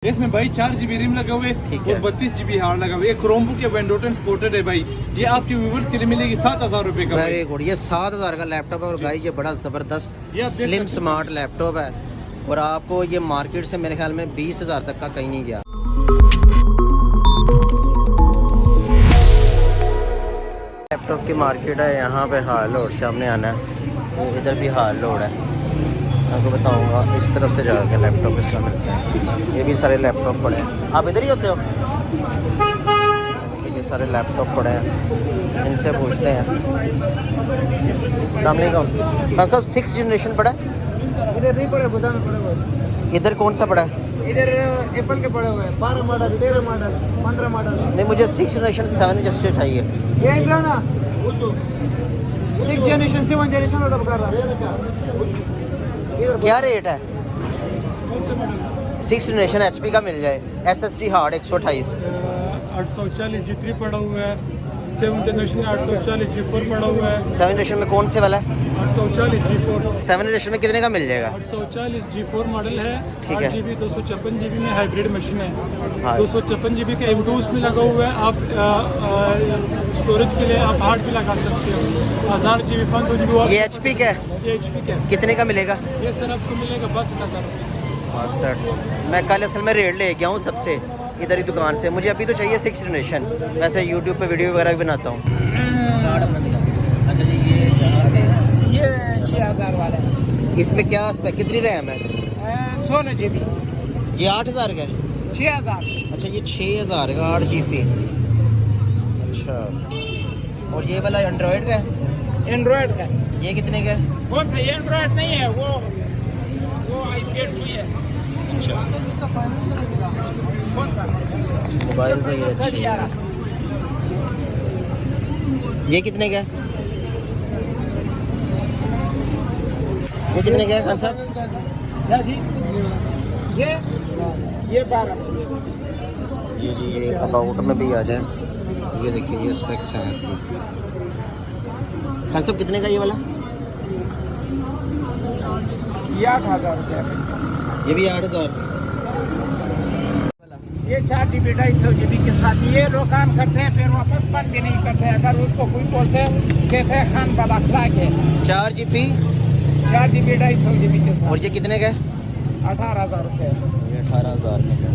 इसमें भाई 4 GB RAM लगे हुए और 32 GB हार्ड लगा हुआ है। क्रोमबुक या वेंडोटन सपोर्टेड है भाई। ये आपके व्यूवर्स के लिए मिलेगी 7,000 रुपए का। Very good. ये 7,000 का लैपटॉप है और भाई ये बड़ा ज़बरदस्त स्लिम स्मार्ट लैपटॉप है और आपको ये मार्केट से मेरे ख्याल में 20,000 तक का कहीं नहीं गया। लैपटॉप की मार्केट है, यहाँ पे हाल लोड सामने आना है, इधर भी हाल लोड है, आपको बताऊंगा। इस तरफ से जाकर लैपटॉप इस तरह मिलते हैं। ये भी सारे लैपटॉप पड़े हैं। आप इधर ही होते हो? ये सारे लैपटॉप पड़े हैं, इनसे पूछते हैं। अस्सलामुअलैकुम। हाँ सब 6 जनरेशन पड़ा है? इधर नहीं पड़े, बुधा में पड़े हुए। इधर कौन सा पड़ा है? इधर एप्पल के पड़े हुए हैं, 12 मॉडल, 13 मॉडल, 15 मॉडल। नहीं, मुझे 6 जनरेशन 7 जनरेशन चाहिए। ये इधर ना 6 जनरेशन 7 जनरेशन ऑर्डर कर रहा है। क्या रेट है? 6 जनरेशन HP का मिल जाए, SSD हार्ड 128। 840 G3 पड़ा हुआ है, 7 जनरेशन 840 G4 पड़ा हुआ है। 7 जनरेशन में कौन से वाला है? 840 G4। 7 जनरेशन में कितने का मिल जाएगा? 840 G4 मॉडल है, ठीक है। 8 GB 256 GB में हाइब्रिड मशीन है। हाँ। 256 GB का M2 उसमें लगा हुआ है। आप स्टोरेज के लिए आप हार्ड भी लगा सकते हो। 1000 GB 500 GB। ये HP का है? ये HP का है। कितने का मिलेगा? ये सर आपको मिलेगा 62,000 रुपये। मैं कल असल में रेट ले गया हूँ सबसे इधर ही दुकान से। मुझे अभी तो चाहिए 6 जनरेशन। वैसे यूट्यूब पे वीडियो वगैरह भी बनाता हूँ। अच्छा जी, ये 6000 वाला है। इसमें क्या कितनी रैम है? 16 GB। ये 8,000 का है? 6000। अच्छा, ये 6,000 का 8 GB। अच्छा, और ये वाला एंड्रॉयड का है? एंड्रॉइड का। ये कितने का है? कौन सा? ये एंड्रॉइड नहीं है, वो iPad की है। अच्छा, कौन सा? मोबाइल तो ये अच्छी है। ये कितने का है? ये कितने का है खान साहब? क्या जी? ये 12। ये जी, ये अबाउट में भी आ जाए। ये देखिए, ये स्पेक्स हैं इसकी। खान साहब कितने का ये वाला? ये 8,000 रुपये। ये भी 8,000। ये 4 GB 250 GB के साथ ये लोग काम करते हैं, फिर वापस बंद भी नहीं करते। अगर उसको कोई बोलते हैं कहते हैं खान बलाखला के। 4 GB 4 GB 250 GB के साथ। और ये कितने का है? 18,000 रुपये। ये 18,000 का है।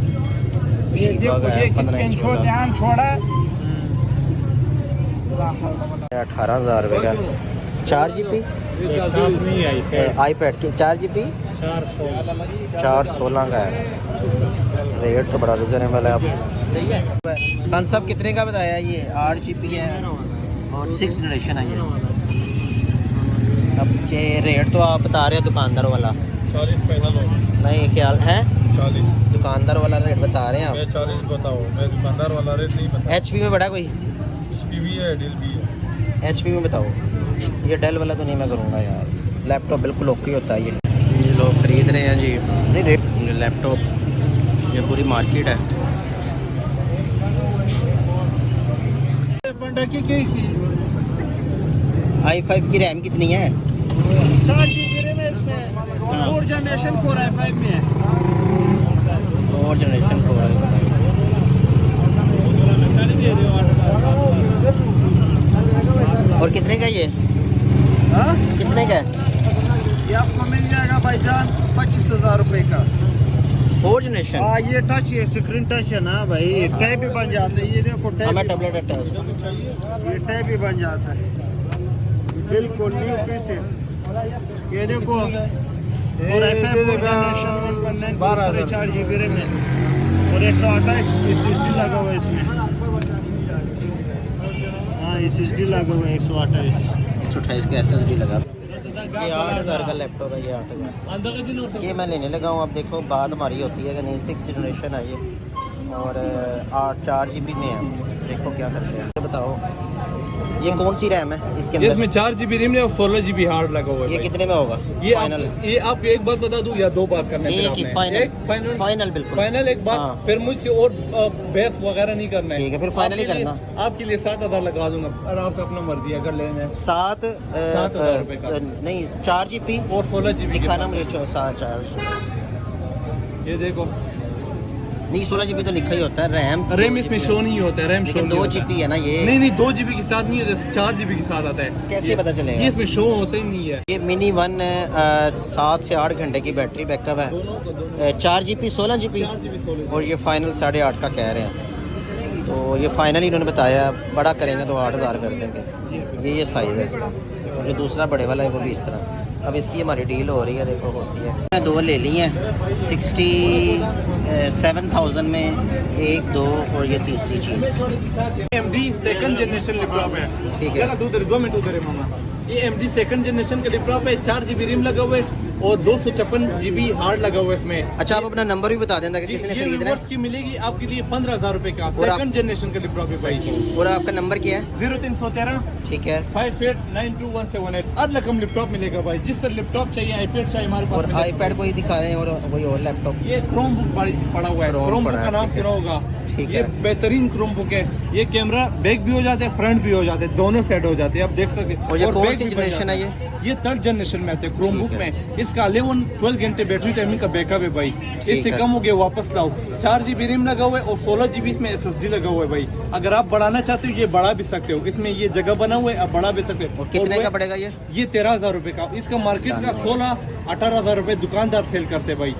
ये देखो, ये 15 इंच वाला। ध्यान छोड़ा। 18,000 रुपये का 4 GB iPad की 4 GB 416 का है। रेट तो बड़ा रिजनेबल है। आप सही है। खान साहब कितने का बताया? ये 8 GB है और 6 जनरेशन है ये। अब ये रेट तो आप बता रहे हो दुकानदार वाला 40 फाइनल हो। नहीं, ख्याल है 40 दुकानदार वाला रेट बता रहे हैं आप? 40 बताओ, मैं दुकानदार वाला रेट नहीं बता। HP में बड़ा कोई? HP भी है, डेल भी है। HP में बताओ। ये डेल वाला तो नहीं मैं करूँगा यार, लैपटॉप बिल्कुल ओके होता है। ये लोग खरीद रहे हैं जी। नहीं रेट लैपटॉप, ये पूरी मार्केट है। i5 की रैम कितनी है? 4 GB रैम है इसमें। 4 जनरेशन 4 i5 में है। 4 जनरेशन 4 और कितने का ये? हाँ? कितने का है? ये आपको मिल जाएगा भाईजान 25,000 रुपये का। 4 जनरेशन? हाँ, ये टच है, स्क्रीन टच है ना भाई, टैब भी बन जाता है। ये देखो टैब, टैबलेट टच। ये टैब भी बन जाता है बिल्कुल न्यू पीस है। ये देखो, और i5 जनरेशन 4 GB रैम है और 128 SSD लगा हुआ है इसमें। हाँ, SSD लगा हुआ है 128 का SSD लगा। ये 8,000 का लैपटॉप है। ये 8,000 ये मैं लेने लगा हूँ। अब देखो बात हमारी होती है कि नहीं। 6 जनरेशन है ये और 4 GB में है। देखो क्या करते हैं। बताओ ये कौन सी रैम है इसके अंदर? इसमें 4 GB रैम है और 16 GB हार्ड लगा हुआ है। ये भाई। कितने में होगा फाइनल? ये आपको एक बात बता दूं या 2 बात करना है? एक ही फाइनल। फाइनल बिल्कुल फाइनल एक बात। हाँ। फिर मुझसे और बहस वगैरह नहीं करना है। ठीक है, फिर फाइनल ही करना। आपके लिए 7,000 लगा दूंगा और आपका अपना मर्जी अगर लेना है। 7,000 रुपये का। नहीं 4 GB और 16 GB दिखाना मुझे 4। ये देखो नहीं 16 GB तो लिखा ही होता है, रैम इसमें शो नहीं होता है, रैम शो लेकिन 2 GB है ना ये। नहीं 2 GB के साथ नहीं होता, 4 GB के साथ आता है। कैसे पता चलेगा? ये इसमें शो होता ही नहीं है। ये मिनी 1 7 से 8 घंटे की बैटरी बैकअप है, 4 GB 16 GB, और ये फाइनल 8.5 का कह रहे हैं। तो ये फाइनली इन्होंने बताया बड़ा करेंगे तो 8000 कर देंगे। ये साइज़ है इसका, और जो दूसरा बड़े वाला है वो भी इस तरह। अब इसकी हमारी डील हो रही है, देखो होती है। मैं 2 ले ली हैं 67,000 में, 1 2 और ये तीसरी चीज़। AMD सेकंड जनरेशन लैपटॉप है, ठीक है। 2 मिनट उधर है मामा। ये AMD सेकंड जनरेशन का लैपटॉप है, 4 GB रैम लगा हुआ है और 256 GB हार्ड लगा हुआ है इसमें। अच्छा, आप अपना नंबर भी बता दें ताकि किसी ने ये खरीदना व्यूअर्स की मिलेगी आपके लिए 15,000 रुपए का सेकंड जनरेशन का लैपटॉप है भाई। है। और आपका नंबर क्या है? 0313 ठीक है। 589217 हर रकम लैपटॉप मिलेगा भाई, जिस लैपटॉप चाहिए, आईपैड चाहिए हमारे पास और मिलेगा। आईपैड कोई दिखा दें, और कोई और लैपटॉप। ये क्रोम बुक पड़ा हुआ है, क्रोम बुक पड़ा है, का नाम ठीक है। सुना होगा। ठीक ये है। बेहतरीन क्रोम बुक है। ये कैमरा बैक भी हो जाते हैं, फ्रंट भी हो जाते हैं, दोनों सेट हो जाते हैं, आप देख सकते हैं। और ये कौन बैक सी भी बन जनरेशन है जाता ये 3rd जनरेशन में आते हैं क्रोम बुक में। इसका 11-12 घंटे बैटरी टाइमिंग का बैकअप है भाई, इससे है। कम हो गया वापस लाओ। 4 GB रैम लगा हुआ है और 16 GB इसमें SSD लगा हुआ है भाई। अगर आप बढ़ाना चाहते हो ये बढ़ा भी सकते हो, इसमें ये जगह बना हुआ है, आप बढ़ा भी सकते हो। और कितने का पड़ेगा ये? ये 13,000 रुपए का। इसका मार्केट का 16-18,000 रुपए दुकानदार सेल करते हैं भाई।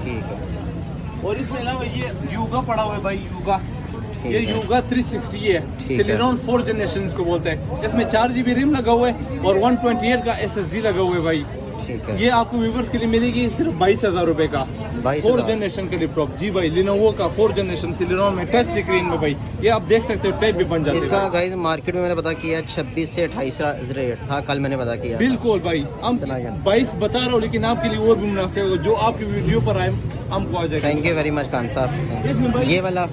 ठीक है। और इसके अलावा ये युगा पड़ा हुआ है भाई, युगा। ठीक ये है। युगा 360 है, है। सिलिकॉन 4 जनरेशन इसको बोलते हैं। इसमें 4 GB रैम लगा हुआ है और 128 का SSD लगा हुआ है भाई। ठीक है। ये आपको व्यूवर्स के लिए मिलेगी सिर्फ 22,000 रुपए का 22,000 4 जनरेशन का लैपटॉप। जी भाई, लिनोवो का 4 जनरेशन सिलिकॉन में टच स्क्रीन में भाई। ये आप देख सकते हो, टैब भी बन जाते इसका हैं। गाइस मार्केट में मैंने पता किया 26 से 28 रेट था, कल मैंने पता किया। बिल्कुल भाई, हम इतना ही है। 22 बता रहा हूँ, लेकिन आपके लिए और भी मुनासिब होगा जो आपकी वीडियो पर आए हमको आ जाएगा। Thank you very much Khan इसमें भाई साहब। ये वाला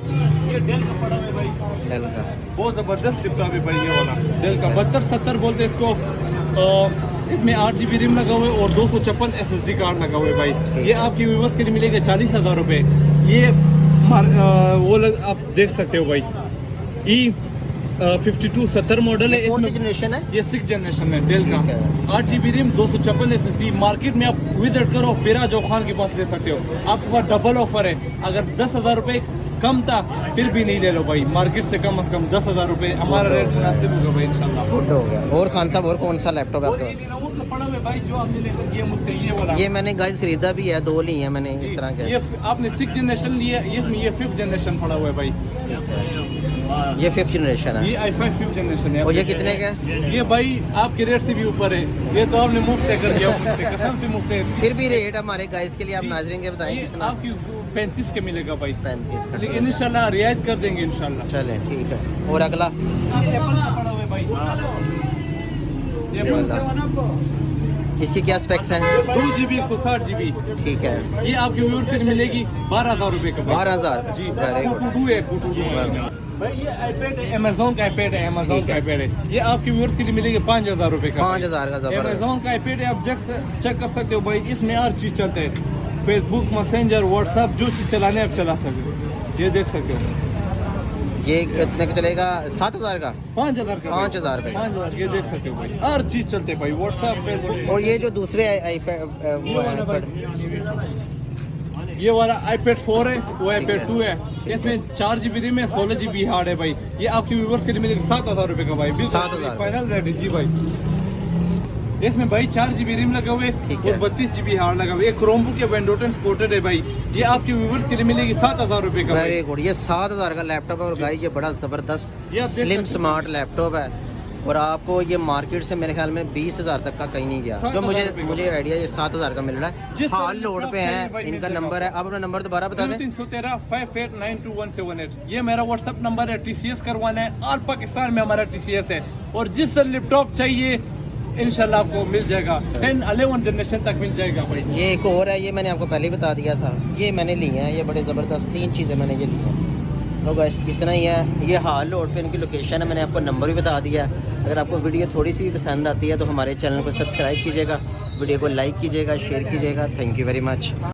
ये डेल का पड़ा हुआ है भाई, डेल का बहुत जबरदस्त लैपटॉप है भाई ये वाला डेल का। 7270 बोलते हैं इसको। इसमें 8 GB रैम लगा हुआ है और 256 SSD कार्ड लगा हुआ है भाई। ये आपकी व्यूवर्स के लिए मिलेगा 40,000 रुपए। ये आप देख सकते हो भाई, E5270 मॉडल है। कौन सी इसमें जनरेशन है? ये 6 जनरेशन है डेल का। ठीक है। 8 GB रैम 256 SSD। मार्केट में आप विजिट करो, फिरा जो खान के पास ले सकते हो। आपके पास डबल ऑफर है, अगर 10,000 रुपए कम था फिर भी नहीं ले लो भाई, मार्केट से कम 10,000 रुपए हमारा रेट मुनासिब होगा भाई इंशाल्लाह। गुड हो गया। और खान साहब और कौन सा लैपटॉप है और ये आपका? Lenovo का पड़ा हुआ है भाई, जो आपने लेकर दिया मुझसे ये वाला। ये मैंने गाइस खरीदा भी है, 2 ली है मैंने इस तरह के। ये आपने 6 जनरेशन लिया, इसमें ये 5th जनरेशन पड़ा हुआ है भाई। ये 5th जनरेशन है। ये i5 5th जनरेशन है। और ये कितने का है? ये भाई आपके रेट से भी ऊपर है, ये तो आपने मुफ्त कर दिया मुझसे, कसम से मुफ्त है। फिर भी रेट हमारे गाइस के लिए आप जी, नाजरीन के बताएं ये कितना? आपकी 35 के मिलेगा भाई, 35 का। लेकिन इंशाल्लाह रियायत कर देंगे इंशाल्लाह। चलें ठीक है। और अगला ये Apple का पड़ा हुआ है भाई। ये वाला, इसकी क्या स्पेक्स हैं? 2 GB 160 GB। ठीक है। ये आपके व्यूअर्स के लिए मिलेगी 12,000 रुपए का भाई। 12,000 जी, वेरी गुड। Kutudu है, Kutudu। भाई ये iPad है, Amazon का iPad है, Amazon ठीक का है। iPad है। ये आपके व्यूअर्स के लिए मिलेगी 5,000 रुपए का। 5,000 का जबरदस्त। Amazon का iPad है, आप चेक कर सकते हो भाई, इसमें हर चीज चलते हैं। फेसबुक, मैसेंजर, व्हाट्सएप, जो चीज चलाने आप चला सकते हो। ये देख सकते हो। ये कितने का चलेगा? 7,000 का? 5,000 का। 5,000 रुपए। 5,000, ये देख सकते हो भाई, हर चीज चलते है भाई, व्हाट्सएप, फेसबुक। और ये जो दूसरे आईपैड ये वो वाला iPad, भाई, ये वाला iPad 4 है, वो iPad 2 है। इसमें 4 GB रैम है, 16 GB हार्ड है भाई। ये आपकी व्यूवर्स के लिए मिलेगा 7,000 रुपए का भाई। 7,000 फाइनल रेट है जी भाई। इसमें भाई 4 GB रैम लगा हुए ठीक और है। 32 GB हार्ड लगा हुआ है। क्रोम बुक या वेंडोटन सपोर्टेड है भाई। ये आपके व्यूवर्स के लिए मिलेगी 7,000 रुपए का भाई। Very good. ये 7,000 का लैपटॉप है और गाइस ये बड़ा ज़बरदस्त ये आप देख स्लिम सकते हो। स्मार्ट लैपटॉप है, और आपको ये मार्केट से मेरे ख्याल में 20,000 तक का कहीं नहीं गया। 7,000 जो मुझे रुपए का। मुझे आइडिया ये 7,000 का मिल रहा है। जिस हाल तरह लोड लैपटॉप पे चाहिए है। भाई, इनका मिल नंबर है, आप अपना नंबर दोबारा बता दें। 0313 589217 ये मेरा व्हाट्सएप नंबर है। TCS करवाना है, और पाकिस्तान में हमारा TCS है। और जिस लैपटॉप चाहिए इंशाल्लाह आपको मिल जाएगा, 10-11 जनरेशन तक मिल जाएगा भाई। ये एक और है, ये मैंने आपको पहले ही बता दिया था। ये मैंने लिए हैं, ये बड़े ज़बरदस्त 3 चीज़ें मैंने ये ली हैं। तो गाइस इतना ही है। ये हाल रोड पे इनकी लोकेशन है, मैंने आपको नंबर भी बता दिया है। अगर आपको वीडियो थोड़ी सी भी पसंद आती है तो हमारे चैनल को सब्सक्राइब कीजिएगा, वीडियो को लाइक कीजिएगा, शेयर कीजिएगा। Thank you very much.